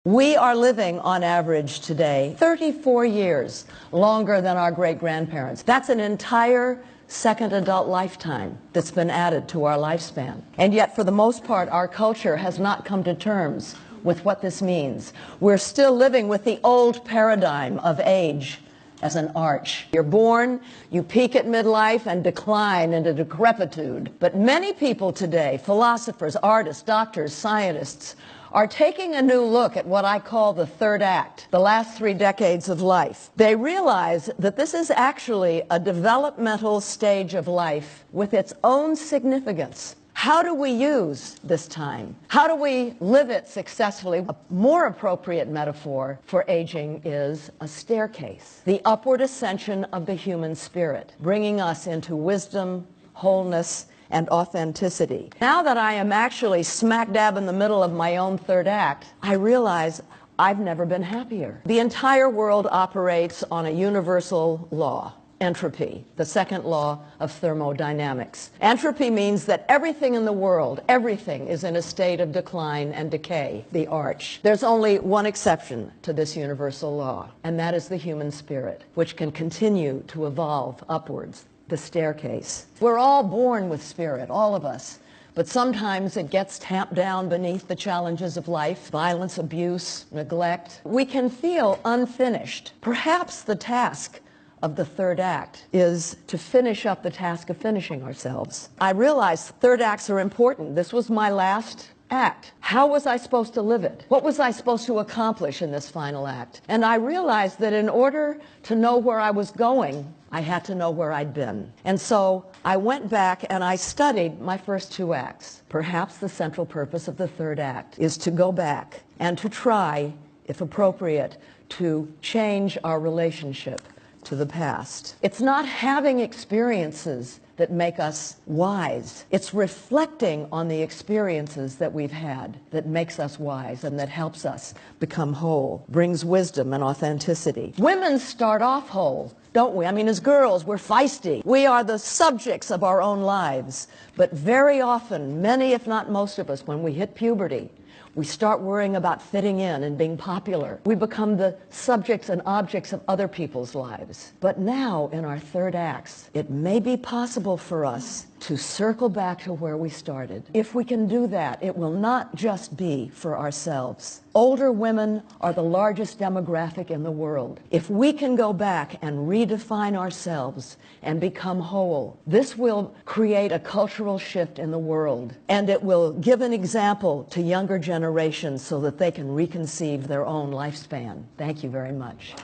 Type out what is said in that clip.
We are living, on average today, 34 years longer than our great-grandparents. That's an entire second adult lifetime that's been added to our lifespan. And yet, for the most part, our culture has not come to terms with what this means. We're still living with the old paradigm of age as an arch. You're born, you peak at midlife and decline into decrepitude. But many people today, philosophers, artists, doctors, scientists, are taking a new look at what I call the third act, the last 3 decades of life. They realize that this is actually a developmental stage of life with its own significance. How do we use this time? How do we live it successfully? A more appropriate metaphor for aging is a staircase, the upward ascension of the human spirit, bringing us into wisdom, wholeness, and authenticity. Now that I am actually smack dab in the middle of my own third act, I realize I've never been happier. The entire world operates on a universal law. Entropy, the second law of thermodynamics. Entropy means that everything in the world, everything is in a state of decline and decay, the arch. There's only one exception to this universal law, and that is the human spirit, which can continue to evolve upwards, the staircase. We're all born with spirit, all of us, but sometimes it gets tamped down beneath the challenges of life, violence, abuse, neglect. We can feel unfinished. Perhaps the task of the third act is to finish up the task of finishing ourselves. I realize third acts are important. This was my last act. How was I supposed to live it? What was I supposed to accomplish in this final act? And I realized that in order to know where I was going, I had to know where I'd been. And so I went back and I studied my first 2 acts. Perhaps the central purpose of the third act is to go back and to try, if appropriate, to change our relationship to the past. It's not having experiences that make us wise. It's reflecting on the experiences that we've had that makes us wise and that helps us become whole, brings wisdom and authenticity. Women start off whole, don't we? I mean, as girls, we're feisty. We are the subjects of our own lives. But very often, many if not most of us, when we hit puberty, we start worrying about fitting in and being popular. We become the subjects and objects of other people's lives. But now, in our third acts, it may be possible for us to circle back to where we started. If we can do that, it will not just be for ourselves. Older women are the largest demographic in the world. If we can go back and redefine ourselves and become whole, this will create a cultural shift in the world, and it will give an example to younger generations so that they can reconceive their own lifespan. Thank you very much.